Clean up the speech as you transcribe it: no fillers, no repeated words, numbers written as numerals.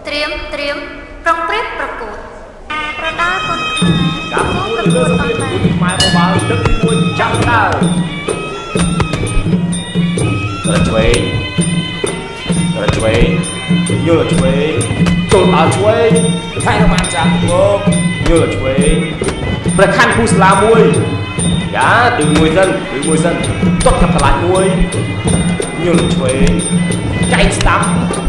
ត្រៀមប្រងព្រឹត្តប្រកួតប្រដាល់កូនខ្មែរ កាប់មួយលើសម្ភារមួយខ្មែរមកបាល់ដឹកមួយចាប់ដើររត់ឆ្វេងយល់ឆ្វេងចូលដល់ឆ្វេងថៃរ៉ាម៉ាន់ចាំមកយល់ឆ្វេងព្រះខ័ណ្ឌគូស្លាមួយយ៉ាឌឺមួយសិនទុកកាប់ឆ្លាច់មួយយល់ឆ្វេងចែកស្ដាប់